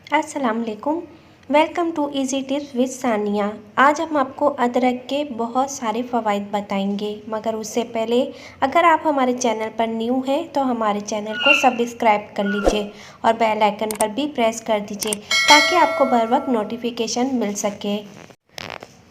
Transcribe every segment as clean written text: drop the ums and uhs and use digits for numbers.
अस्सलाम वालेकुम। Welcome to easy tips with Sania. आज हम आपको अदरक के बहुत सारे फ़वाइद बताएंगे, मगर उससे पहले अगर आप हमारे चैनल पर न्यू हैं तो हमारे चैनल को सब्सक्राइब कर लीजिए और बेल आइकन पर भी प्रेस कर दीजिए ताकि आपको बर वक्त नोटिफिकेशन मिल सके।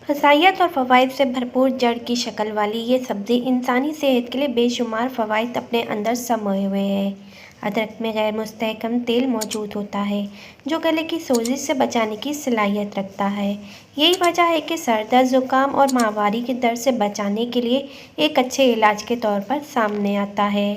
ग़िज़ाइयत और फ़वाइद से भरपूर जड़ की शक्ल वाली ये सब्ज़ी इंसानी सेहत के लिए बेशुमार फ़वाइद अपने अंदर समाये हुए हैं। अदरक में गैर मुस्तहकम तेल मौजूद होता है जो गले की सोजिश से बचाने की सलाहियत रखता है। यही वजह है कि सर दर्द, ज़ुकाम और माहवारी के दर्द से बचाने के लिए एक अच्छे इलाज के तौर पर सामने आता है।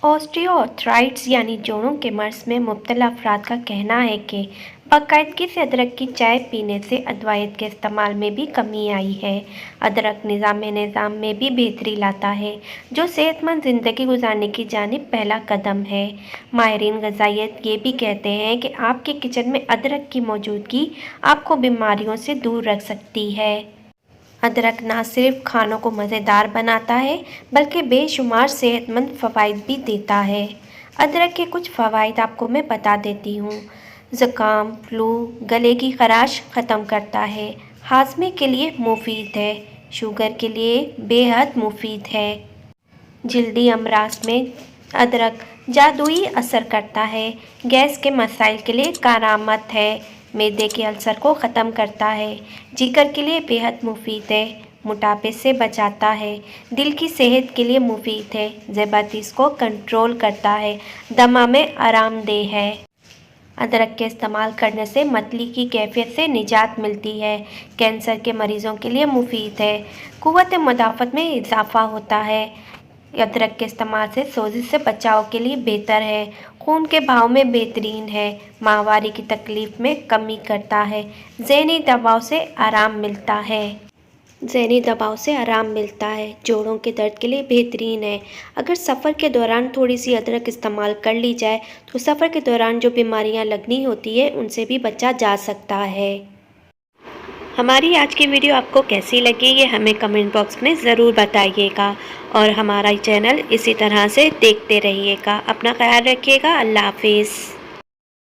ऑस्टियोआर्थराइटिस यानी जोड़ों के मर्ज में मुब्तला अफराद का कहना है कि बाकायदगी से अदरक की चाय पीने से अदवायत के इस्तेमाल में भी कमी आई है। अदरक निज़ाम में भी बेहतरी लाता है जो सेहतमंद ज़िंदगी गुजारने की जानिब पहला कदम है। माहिरीन ग़िज़ाइयत ये भी कहते हैं कि आपके किचन में अदरक की मौजूदगी आपको बीमारियों से दूर रख सकती है। अदरक न सिर्फ खानों को मज़ेदार बनाता है बल्कि बेशुमार सेहतमंद फ़वाइद भी देता है। अदरक के कुछ फ़वाइद आपको मैं बता देती हूँ। ज़ुकाम, फ्लू, गले की ख़राश ख़त्म करता है, हाज़मे के लिए मुफीद है, शुगर के लिए बेहद मुफीद है। जल्दी अमराज में अदरक जादुई असर करता है, गैस के मसाइल के लिए कारामद है, मैदे के अल्सर को ख़त्म करता है, जिगर के लिए बेहद मुफीद है, मोटापे से बचाता है, दिल की सेहत के लिए मुफीद है, ज़ियादतीस को कंट्रोल करता है, दमा में आरामदेह है। अदरक के इस्तेमाल करने से मतली की कैफियत से निजात मिलती है, कैंसर के मरीज़ों के लिए मुफीद है, क़ुव्वत मुदाफ़त में इजाफ़ा होता है। अदरक के इस्तेमाल से सोजिश से बचाव के लिए बेहतर है, खून के बहाव में बेहतरीन है, माहवारी की तकलीफ़ में कमी करता है, ज़हनी दबाव से आराम मिलता है, जोड़ों के दर्द के लिए बेहतरीन है। अगर सफ़र के दौरान थोड़ी सी अदरक इस्तेमाल कर ली जाए तो सफ़र के दौरान जो बीमारियां लगनी होती है उनसे भी बचा जा सकता है। हमारी आज की वीडियो आपको कैसी लगी ये हमें कमेंट बॉक्स में ज़रूर बताइएगा और हमारा चैनल इसी तरह से देखते रहिएगा। अपना ख्याल रखिएगा। अल्लाह हाफिज़।